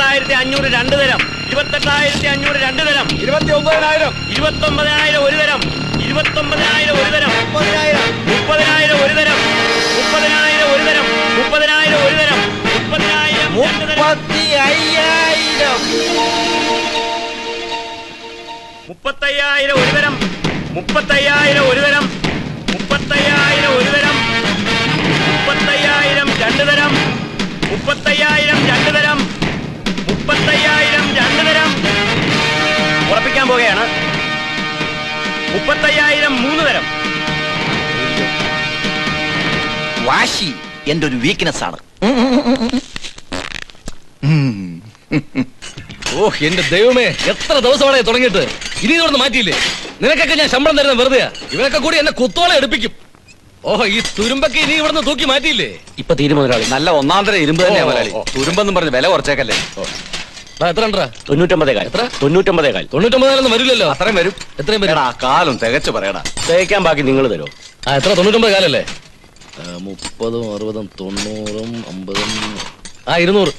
28,500 2 തരം, 28,500 2 തരം, 29,000, 29,000 1 തരം, 29,000 1 തരം, 30,000, 30,000 1 തരം, 30,000 1 തരം, 30,000 1 തരം, 30,000 2 തരം, 35,000, 35,000 1 തരം, 35,000 1 തരം, 35,000 1 തരം, 30,000 2 തരം, 30,000 2 തരം, 30,000 2 തരം. ഉറപ്പിക്കാൻ പോകുകയാണ്. 30,000 3 തരം. വാശി എന്റെ ഒരു വീക്ക്നെസ് ആണ്. ഓ എന്റെ ദൈവമേ, എത്ര ദിവസമാണ് തുടങ്ങിയിട്ട്. ഇനി ഇതോടൊന്ന് മാറ്റിയില്ലേ? നിനക്കൊക്കെ ഞാൻ ശമ്പളം തരുന്ന വെറുതെയാ. ഇവനൊക്കെ കൂടി എന്നെ കുത്തോളം എടുപ്പിക്കും. ഓഹോ, ഈ തുരുമ്പൊക്കെ ഇനി ഇവിടുന്ന് തൂക്കി മാറ്റിയില്ലേ? ഇപ്പൊ തീരും മുതലാളി. നല്ല ഒന്നാന്തര ഇരുമ്പ് തന്നെയാ മുതലാളി. തുരുമ്പെന്നും പറഞ്ഞ് വില കുറച്ചേക്കല്ലേ. എത്ര ഉണ്ടാ? 99,000. എത്ര? 99,000. 99,000 വരില്ലല്ലോ. അത്രയും വരും. എത്രയും വരും? കാലം തികച്ചു പറയടാ. തേക്കാൻ ബാക്കി നിങ്ങൾ തരുമോ? ആ എത്ര? 99 കാലല്ലേ? 30, 60, 90, 50. ആ 200.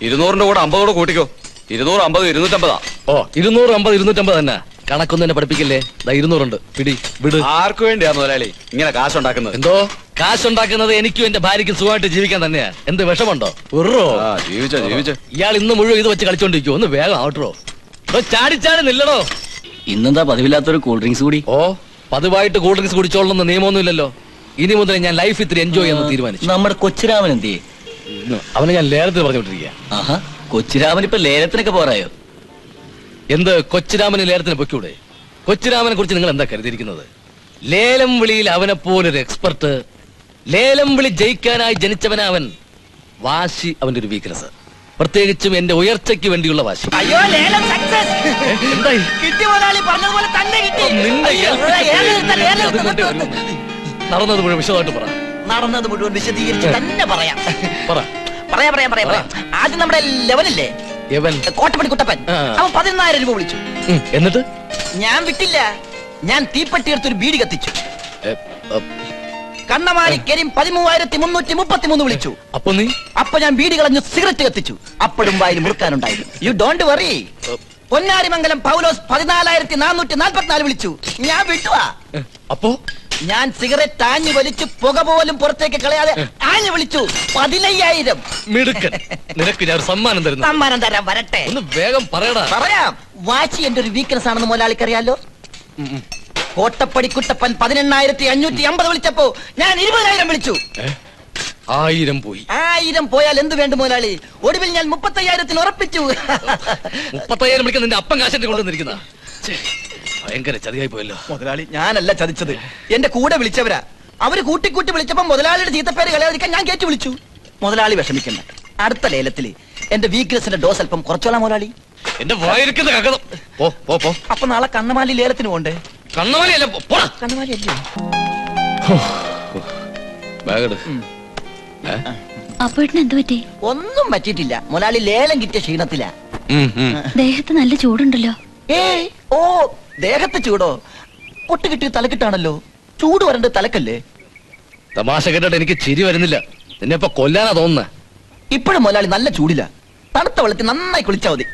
200ന്റെ കൂടെ 50 കൂടെ കൂട്ടിക്കോ. 250, 250. ഓ 250, 250 തന്നെ. കണക്കൊന്നും തന്നെ പഠിപ്പിക്കില്ലേ? 200 ഉണ്ട്. പിടി വിട്. ആർക്കു വേണ്ടിയാ മുതലാളി ഇങ്ങനെ കാശുണ്ടാക്കുന്നത്? എന്തോ കാശുണ്ടാക്കുന്നത് എനിക്കും എന്റെ ഭാര്യയ്ക്കും സുഖമായിട്ട് ജീവിക്കാൻ തന്നെയാ. എന്ത് വിഷമുണ്ടോ? ജീവിച്ച ഇയാൾ ഇന്ന് മുഴുവൻ ഇത് വെച്ച് കളിച്ചോണ്ടിരിക്കും. ഒന്ന് വേഗം ആവട്ടോ. ചാടിച്ചാടി നില്ലടോ. ഇന്നെന്താ പതിവില്ലാത്തൊരു കൂൾ ഡ്രിങ്ക്സ് കൂടി? ഓ പതിവായിട്ട് കൂൾ ഡ്രിങ്ക്സ് കുടിച്ചോളണമെന്ന് നിയമമൊന്നും ഇല്ലല്ലോ. ഇനി മുതൽ ഞാൻ ലൈഫ് ഇത്തിരി എൻജോയ് ചെയ്യാൻ തീരുമാനിച്ചു. നമ്മുടെ കൊച്ചുരാമൻ എന്ത് ചെയ്യും? അവനെ ഞാൻ ലേലത്തിന് പറഞ്ഞുകൊണ്ടിരിക്കുക. ആഹാ, കൊച്ചുരാമൻ ഇപ്പൊ ലേലത്തിനൊക്കെ പോറായോ? എന്ത് കൊച്ചുരാമന് ലേലത്തിന് പൊക്കൂടെ? കൊച്ചുരാമനെ കുറിച്ച് നിങ്ങൾ എന്താ കരുതിയിരിക്കുന്നത്? ലേലം വിളിയിൽ അവനെ പോലൊരു എക്സ്പെർട്ട്. ലേലം വിളി ജയിക്കാനായി ജനിച്ചവനാ അവൻ. വാശി അവന്റെ ഒരു വീക്ക്നെസ്, പ്രത്യേകിച്ചും എന്റെ ഉയർച്ചയ്ക്ക് വേണ്ടിയുള്ള വാശി. അയ്യോ, ലേലം സക്സസ്. എന്തായി? കിട്ടി മുതലാളി, പറഞ്ഞതുപോലെ തന്നെ കിട്ടി. നടന്നത് മുഴുവൻ വിശദമായിട്ട് പറ. നടന്നത് മുഴുവൻ വിശദീകരിച്ച് തന്നെ പറയാം. പറ. പറയാം. ആദ്യം നമ്മുടെ ലെവനില്ലേ, യവൻ കോട്ടപ്പടി കുട്ടപ്പൻ, അവൻ 14,000 രൂപ വിളിച്ചു. എന്നിട്ട് ഞാൻ വിട്ടില്ല. ഞാൻ തീപ്പെട്ടി എടുത്തൊരു ബീഡി കത്തിച്ചു. കണ്ണമാലി കരീം 13,333 വിളിച്ചു. അപ്പൊ ഞാൻ ബീഡി കളഞ്ഞു സിഗരറ്റ് കത്തിച്ചു. അപ്പോഴും വായിൽ മുറുക്കാനുണ്ടായിരുന്നു. You don't worry. Ponnarimangalam Paulose 14,444 വിളിച്ചു. ഞാൻ വിട്ടുവാ. അപ്പോ ഞാൻ സിഗരറ്റ് ആഞ്ഞു വലിച്ചു പുക പോലും പുറത്തേക്ക് കളയാതെ ആഞ്ഞു വിളിച്ചു 15,000. മിടുക്കൻ. നിനക്ക് ഞാൻ ഒരു സമ്മാനം തരുന്നു. സമ്മാനം തരാൻ വരട്ടെ. ഒന്ന് വേഗം പറയടാ. പറയാം. വാശി എന്റെ ഒരു വീക്ക്നെസ് ആണെന്ന് മുതലാളിക്കറിയാലോ. കോട്ടപ്പടി കുട്ടപ്പൻ 18,550 വിളിച്ചപ്പോ ഞാൻ 20,000 വിളിച്ചു. 1000 പോയി. 1000 പോയാൽ എന്ത് വേണ്ട മുതലാളി? ഒടുവിൽ ഞാൻ 30,000 ഉറപ്പിച്ചു. 30,000 വിളിക്കാൻ നിന്റെ അപ്പം കാശിട്ട് കൊണ്ടുവന്നിരിക്കുന്ന ഭയങ്കര ചതിയായി പോയല്ലോ മുതലാളി. ഞാനല്ല ചതിച്ചത്, എന്റെ കൂടെ വിളിച്ചവരാ. അവര് കൂട്ടിക്കൂട്ടി വിളിച്ചപ്പോ മുതലാളിയുടെ ചീത്തപ്പേര് കളയാതിരിക്കാൻ ഞാൻ കേട്ടു വിളിച്ചു. മുതലാളി വിഷമിക്കണ്ട. അടുത്ത ലേലത്തില് എന്റെ വീക്ക്നെസിന്റെ ഡോസ് അല്പം കുറച്ചോളാം മുതലാളി. എന്റെ വായിരിക്കുന്ന കകതം. അപ്പൊ നാളെ കണ്ണമാലി ലേലത്തിന് പോണ്ടേ? കണ്ണമാലിയല്ല, കണ്ണമാലി അല്ലേ? ഒന്നും പറ്റിയിട്ടില്ല മുതലാളി. ലേലം കിട്ടിയ ക്ഷീണത്തില. ദേഹത്ത് നല്ല ചൂടുണ്ടല്ലോ. ഏയ്, ഓ ദേഹത്ത് ചൂടോ? പൊട്ട് കിട്ടിയ തലക്കിട്ടാണല്ലോ. ചൂട് വരണ്ട തലക്കല്ലേ? തമാശ കേട്ടിട്ട് എനിക്ക് ചിരി വരുന്നില്ല. നിന്നെ ഇപ്പൊ കൊല്ലാനാ തോന്നുന്നത്. ഇപ്പോഴും മുതലാളി നല്ല ചൂടില്ല. തണുത്ത വെള്ളത്തിൽ നന്നായി കുളിച്ചാ മതി.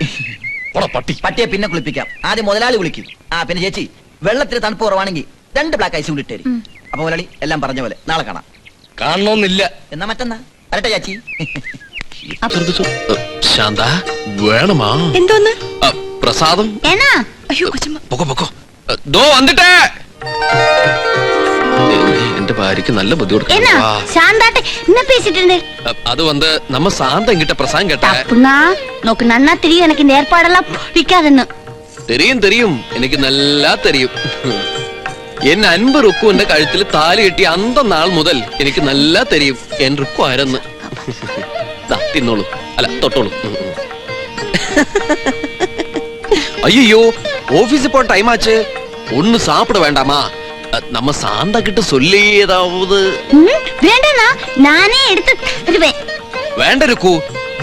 പട്ടിയെ പിന്നെ കുളിപ്പിക്കാം. ആദ്യം മുതലാളി കുളിക്കും. പിന്നെ ചേച്ചി, വെള്ളത്തിൽ തണുപ്പ് കുറവാണെങ്കിൽ 2 ബ്ലാക്ക് ഐസ് കൂടി ഇട്ടേരി. അപ്പൊ മുതലാളി എല്ലാം പറഞ്ഞ പോലെ നാളെ കാണാം. കാണണമെന്നില്ല. എന്നാ മറ്റന്നാ വരട്ടെ ചേച്ചി. ശാന്ത വേണമാ? എന്തോന്ന് പ്രസാദം? പൊക്കോ ദോ വന്നിട്ടേ. എന്റെ ഭാര്യക്ക് നല്ല ബുദ്ധിമുട്ട്. அது வந்து நம்ம சாந்தம் கிட்ட பிரசாதம் கேட்ட. அப்படினா நோக்கு நன்னா தெரியும் எனக்கு இந்த ஏற்பாடெல்லாம் பிடிக்காதுன்னு. தெரியும் எனக்கு நல்லா தெரியும். എൻ അൻപ് റുക്കുവിന്റെ കഴുത്തിൽ താലി കെട്ടി അന്ത നാൾ മുതൽ എനിക്ക് നല്ല തെരിയും എൻ റുക്കു ആരെന്ന്. തിന്നോളൂ, അല്ല തൊട്ടോളൂ. ஐயோ ஆபீஸ் போ டைம் ஆச்சு. ஒண்ணு சாப்பிட வேண்டாமா? நம்ம சாந்தா கிட்ட சொல்லி ஏதாவது. வேண்டானா நானே எடுத்து தருவேன். வேണ്ട ருக்கு.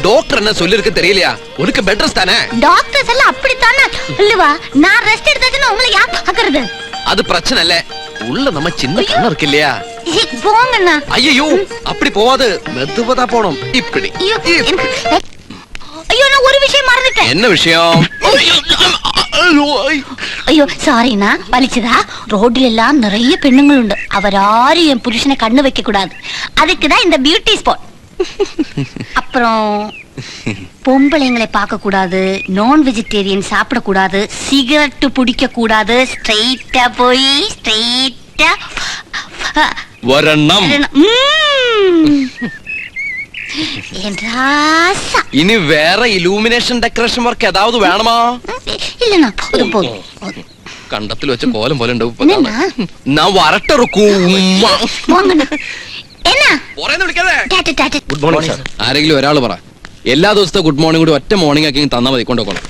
டாக்டர் என்ன சொல்லிருக்கு தெரியலையா? உனக்கு பெட் ரெஸ்ட் தானே? டாக்டர்ஸ் எல்லாம் அப்படி தானா இல்லவா? நான் ரெஸ்ட் எடுத்ததுன்னு உங்களை யார் பாக்குறது? அது பிரச்சனை இல்ல. உள்ள நம்ம சின்ன கண்ணு இருக்கு இல்லையா? போங்கண்ணா. ஐயோ அப்படி போவாது. மெதுவா போணும். இப்படி. ஐயோ ഒരു വിഷയം മറന്നിട്ടേ. എന്ന വിഷയം? അയ്യോ സോറിനാ വലിച്ചതാ. റോഡിലെല്ലാം നിറയെ പെണ്ണുങ്ങളുണ്ട്. അവരാരും என் புருஷனை கண்ணு வைக்க கூடாது. அதுக்குதான் இந்த பியூட்டி ஸ்பாட். அப்புறம் பொம்பளைங்களை பார்க்க கூடாது, நான் வெஜிடேரியன் சாப்பிட கூடாது, சிகரெட் பிடிக்க கூடாது. ஸ்ட்ரைட்டா போய் ஸ்ட்ரைட்டா വരണം. ഇനി വേറെ ഇലൂമിനേഷൻ ഡെക്കറേഷൻ വർക്ക് ഏതാവത് വേണമാ? இல்லனா போதும் போதும். കണ്ടത്തിൽ വെച്ച കോലം പോലെ ഉണ്ടാവും. ഞാൻ വരട്ടിറക്കൂ. Good morning sir. ആരെങ്കിലും ഒരാൾ പറ. എല്ലാ ദിവസത്തെ ഗുഡ് മോർണിംഗ് കൂടി ഒറ്റ മോർണിംഗ് ആക്കി തന്നാ മതി. കൊണ്ടുപോകണം.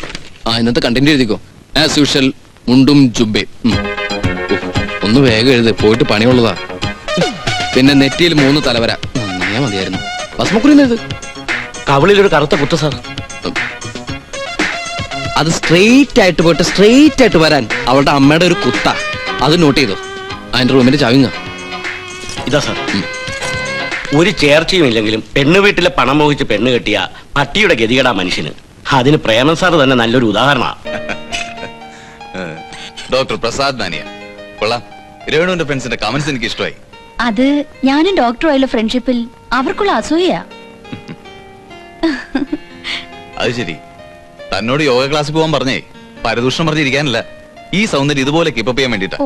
ഇന്നത്തെ കണ്ടന്റ് എഴുതിക്കോ. ആസ് യൂഷ്വൽ മുണ്ടും ജുബേ. ഒന്ന് വേഗം എഴുതി, പോയിട്ട് പണിയുള്ളതാ. പിന്നെ നെറ്റിയിൽ 3 തലവര. നന്നായാ മതിയായിരുന്നു. ഭസ്മക്കുറിന്ന് കവിളിലൊരു കറുത്ത കുത്ത് സാർ. അത് സ്ട്രെയിറ്റ് ആയിട്ട് പോയിട്ട് സ്ട്രെയിറ്റ് ആയിട്ട് വരാൻ അവളുടെ അമ്മയുടെ ഒരു കുത്ത. അത് നോട്ട് ചെയ്തോ. അതിന്റെ റൂമിന്റെ ചവിങ്ങ ഇതാ സാർ. ഒരു ചേർച്ചയും ഇല്ലെങ്കിലും പെണ്ണു വീട്ടിലെ പണം മോഹിച്ച് പെണ്ണ് കെട്ടിയ പട്ടിയുടെ ഗതികേടാ മനുഷ്യന്. അതിന് പ്രേമൻ സാർ തന്നെ നല്ലൊരു ഉദാഹരണമാണ്. ഡോക്ടർ പ്രസാദ് മാനിയ കൊള്ളാം. രേണുവിന്റെ ഫ്രണ്ട്സിന്റെ കമന്റ്സ് എനിക്ക് ഇഷ്ടമായി. അത് ഞാനും ഡോക്ടറുമായുള്ള ഫ്രണ്ട്ഷിപ്പിൽ അവർക്കുള്ള അസൂയ. അത് ശരി. തന്നോട് യോഗ ക്ലാസ്സിൽ പോകാൻ പറഞ്ഞേ പരദൂഷണം പറഞ്ഞിരിക്കാനല്ല, ഈ സൗന്ദര്യം ഇതുപോലെ കീപ്പപ്പ് ചെയ്യാൻ വേണ്ടിട്ടാ.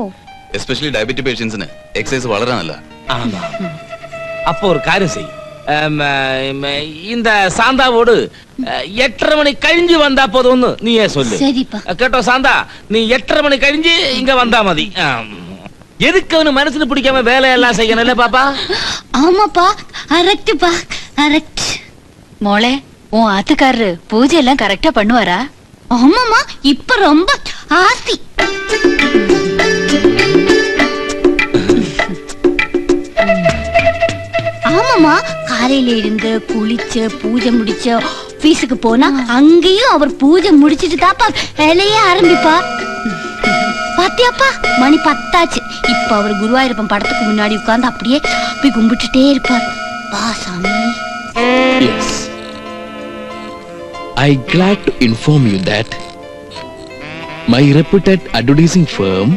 എസ്പെഷ്യലി ഡയബറ്റിക് പേഷ്യൻസിന് എക്സസൈസ് വളരെ നല്ല. அப்போ ஒரு காரியம் செய். இந்த சாந்தாவோடு 8:30 மணி கழிஞ்சு வந்தா போதும்னு நீயே சொல்லு. கேட்டோ சாந்தா, நீ 8:30 மணி கழிஞ்சு இங்க வந்தா மதி. எதுக்கு அவனு மனசுல பிடிக்காம வேலையெல்லாம் செய்யணும் இல்ல பாப்பா? ஆமாப்பா, கரெக்ட்ப்பா, கரெக்ட். மோளே, உன் ஆத்துக்காரரு பூஜை எல்லாம் கரெக்டா பண்ணுவாரா? ஆமாமா, இப்ப ரொம்ப ஆஸ்தி. ஆமாமா, காலையில இருந்து குளிச்சு பூஜை முடிச்சு ஆபீஸுக்கு போனா அங்கேயும் அவர் பூஜை முடிச்சிட்டு தாப்பா வேலையே ஆரம்பிப்பா. பாத்தியாப்பா, மணி 10 ஆச்சு. இப்ப அவர் குருவாயூரப்பன் படத்துக்கு முன்னாடி உட்கார்ந்து அப்படியே போய் கும்பிட்டுட்டே இருப்பார். வா சாமி. Yes. I glad to inform you that my reputed advertising firm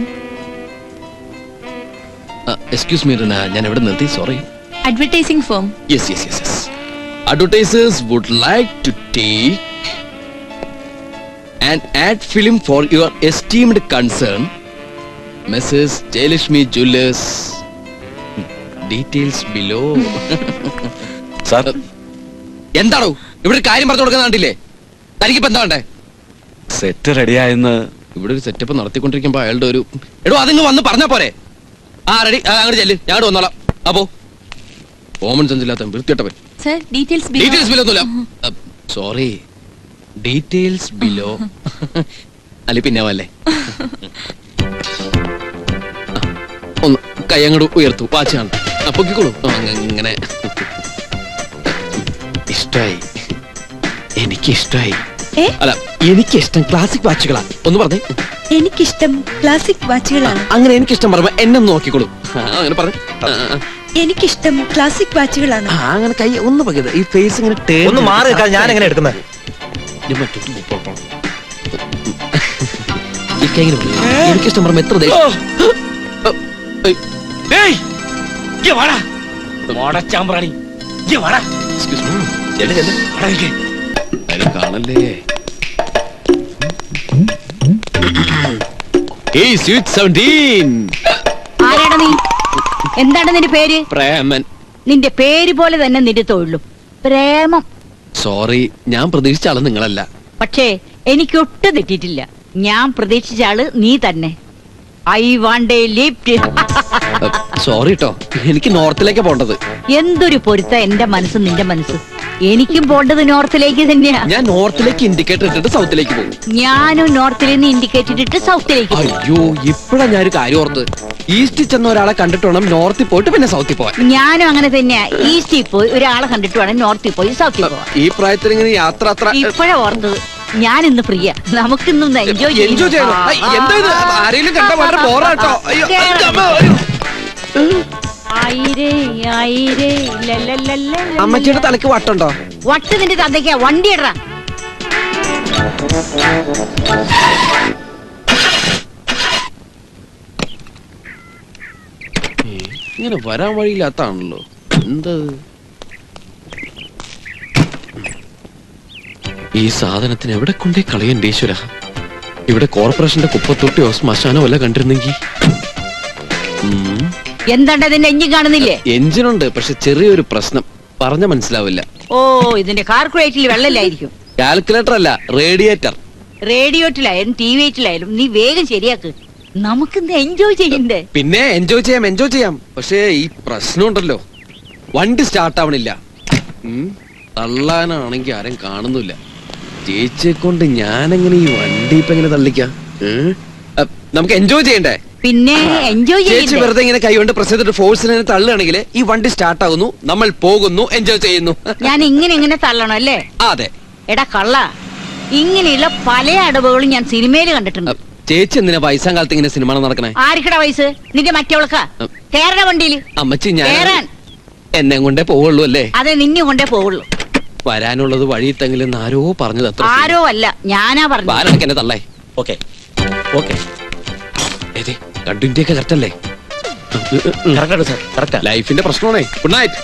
excuse me Rana, ഞാൻ എവിടെ നിർത്തി? Sorry. Advertising firm. Yes. Advertisers would like to take an ad film for your esteemed concern, Mrs. Jayalakshmi Jewellers. Details below. Sir, എന്താണോ ഇവിടെ ഒരു കാര്യം പറഞ്ഞു കൊടുക്കുന്ന കണ്ടില്ലേ? തനിക്കിപ്പോ എന്താ വേണ്ടേ? സെറ്റ് റെഡിയായെന്ന്. ഇവിടെ ഒരു സെറ്റപ്പ് നടത്തിക്കൊണ്ടിരിക്കുമ്പോ അയാളുടെ ഒരു എടോ അതിങ്ങ് വന്ന് പറഞ്ഞാ പോരെ? റെഡി, അങ്ങോട്ട് ചെല്ല്, ഞാൻ വന്നോളാം. അപ്പോ കോമൺ സെൻസ് ഇല്ലാത്ത വൃത്തിയിട്ടവൻ. ഡീറ്റെയിൽസ് ബിലോ ഒന്നുമില്ല. Sorry, details below. അല്ലെ പിന്നെ വല്ലേ. ഒന്ന് കൈ അങ്ങോട്ട് ഉയർത്തു, വാച്ചാണ്. പൊക്കിക്കോളൂ. ഇങ്ങനെ ഇഷ്ടായി, എനിക്കിഷ്ടായി. അല്ല, എനിക്കിഷ്ടം ക്ലാസിക് വാച്ചുകളാ. ഒന്ന് പറഞ്ഞേ. എനിക്കിഷ്ടം ക്ലാസിക് വാച്ചുകളാണ്. അങ്ങനെ എനിക്കിഷ്ടം പറയുമ്പോ എന്നെ ഒന്ന് നോക്കിക്കോളൂ. അങ്ങനെ പറഞ്ഞു. എനിക്കിഷ്ടം ക്ലാസിക് വാച്ചുകളാണ്. അങ്ങനെ കൈ ഒന്ന് പകരുത്. ഈ ഫേസ് ഇങ്ങനെ ഒന്ന് മാറി നിൽക്കാൻ ഞാൻ എങ്ങനെ എടുക്കുന്നത്? എനിക്കിഷ്ടം പറയുമ്പോ എത്ര കാണല്ലേ. ആരാണ് നീ? എന്താണ് നിന്റെ പേര്? പ്രേമൻ. നിന്റെ പേര് പോലെ തന്നെ നിന്റെ തൊഴിലും പ്രേമം. സോറി, ഞാൻ പ്രതീക്ഷിച്ച ആള് നിങ്ങളല്ല. പക്ഷേ എനിക്കൊട്ടും തെറ്റിയിട്ടില്ല. ഞാൻ പ്രതീക്ഷിച്ച ആള് നീ തന്നെ. I want A lift. Sorry ട്ടോ, എനിക്ക് നോർത്തിലേക്ക് പോണ്ടത്. എന്തൊരു പൊരുത്ത എന്റെ മനസ്സും നിന്റെ മനസ്സും. എനിക്കും പോണ്ടത് നോർത്തിലേക്ക് തന്നെയാ. ഞാൻ നോർത്തിലേക്ക് ഇൻഡിക്കേറ്റർ ഇട്ടിട്ട് സൗത്തിലേക്ക് പോകും. ഞാനും നോർത്തിൽ നിന്ന് ഇൻഡിക്കേറ്റർ ഇട്ടിട്ട് സൗത്തിലേക്ക്. അയ്യോ, ഇപ്പഴാ ഞാനൊരു കാര്യം ഓർത്ത്. ഈസ്റ്റിൽ ചെന്ന ഒരാളെ കണ്ടിട്ട് വേണം നോർത്തിൽ പോയിട്ട് പിന്നെ സൗത്തിൽ പോവാൻ. ഞാനും അങ്ങനെ തന്നെയാ. ഈസ്റ്റിൽ പോയി ഒരാളെ കണ്ടിട്ട് വേണം നോർത്തിൽ പോയി സൗത്തിൽ പോവാൻ. ഈ പ്രായത്തിൽ ഇങ്ങനെ യാത്ര ഇപ്പഴാ ഓർത്തത്. ഞാൻ ഇന്ന് ഫ്രീയാ. നമുക്കിന്നും എൻജോയ് ചെയ്യണം. എന്താ ഇത്? ആരെങ്കിലും കണ്ട വളരെ ബോറാട്ടോ. അമ്മച്ചിയുടെ തലക്ക് വട്ടുണ്ടോ? വട്ട് നിന്റെ തന്തയ്ക്കാ. വണ്ടി ഇടറാ. ഇങ്ങനെ വരാൻ വഴിയില്ലാത്താണല്ലോ. എന്താ ഈ സാധനത്തിന് എവിടെ കൊണ്ടേ കളയണ്ടേ ഈശ്വര? ഇവിടെ കോർപ്പറേഷന്റെ കുപ്പത്തൊട്ടിയോ ശ്മശാനോ വല്ല കണ്ടിരുന്നെങ്കിൽ. എന്താണ്ട് ഇതിന്റെ എഞ്ചിൻ കാണുന്നില്ലേ? എഞ്ചിനുണ്ട്, പക്ഷെ ചെറിയൊരു പ്രശ്നം, പറഞ്ഞ മനസ്സിലാവില്ല. ഓ, ഇതിന്റെ കാർക്കുലേറ്ററിൽ വെള്ളമില്ലായിരിക്കും. കാൽക്കുലേറ്റർ അല്ല, റേഡിയേറ്റർ. റേഡിയോട്ടിലായാലും ടി വിയിലായാലും നീ വേഗം ശരിയാക്ക്. നമുക്കിന്ന് എൻജോയ് ചെയ്യണ്ടേ? പിന്നെ എൻജോയ് ചെയ്യാം. പക്ഷേ ഈ പ്രശ്നമുണ്ടല്ലോ, വണ്ടി സ്റ്റാർട്ട് ആവണില്ല. തള്ളാനാണെങ്കിൽ ആരും കാണുന്നില്ല. ചേച്ചിയെ കൊണ്ട് ഞാനെങ്ങനെ ഈ വണ്ടി ഇപ്പൊ എങ്ങനെ തള്ളിക്കാം? നമുക്ക് എൻജോയ് ചെയ്യണ്ടേ? പിന്നെ എൻജോയ് ചേച്ചി ചെയ്യണ്ടേ? വെറുതെ ഇങ്ങനെ കൈകൊണ്ട് പ്രസ് ചെയ്തിട്ട് ഫോഴ്സിനെ തള്ളുകയാണെങ്കിൽ ഈ വണ്ടി സ്റ്റാർട്ട് ആകുന്നു, നമ്മൾ പോകുന്നു, എൻജോയ് ചെയ്യുന്നു. ഞാൻ ഇങ്ങനെ തള്ളണം അല്ലേ? അതെ. എടാ കള്ള, ഇങ്ങനെയുള്ള പല അടവുകളും ഞാൻ സിനിമയിൽ കണ്ടിട്ടുണ്ട്. ചേച്ചി എന്തിനാ വയസ്സാം കാലത്ത് ഇങ്ങനെ സിനിമ നടക്കണേ? ആർക്കടാ വയസ്സ്? നിന്റെ മറ്റവൾക്കാ? കേരള വണ്ടിയിൽ അമ്മച്ചി, ഞാൻ കേറാൻ. എന്നെ കൊണ്ടേ പോവുള്ളൂ അല്ലേ? അതെ, നിന്നെ കൊണ്ടേ പോവുള്ളൂ. വരാനുള്ളത് വഴിയിട്ടെങ്കിലും ആരോ പറഞ്ഞത്. അത്ര ആരോ അല്ല, ഞാനാ പറഞ്ഞു. ആരൊക്കെ എന്നെ തള്ളേ? ഓക്കെ ഓക്കെ ഏതേ കണ്ടിന്റെയൊക്കെ കറക്റ്റ് അല്ലേ? കറക്റ്റാണ് സാർ, കറക്റ്റാ. ലൈഫിന്റെ പ്രശ്നമാണേ. Good night.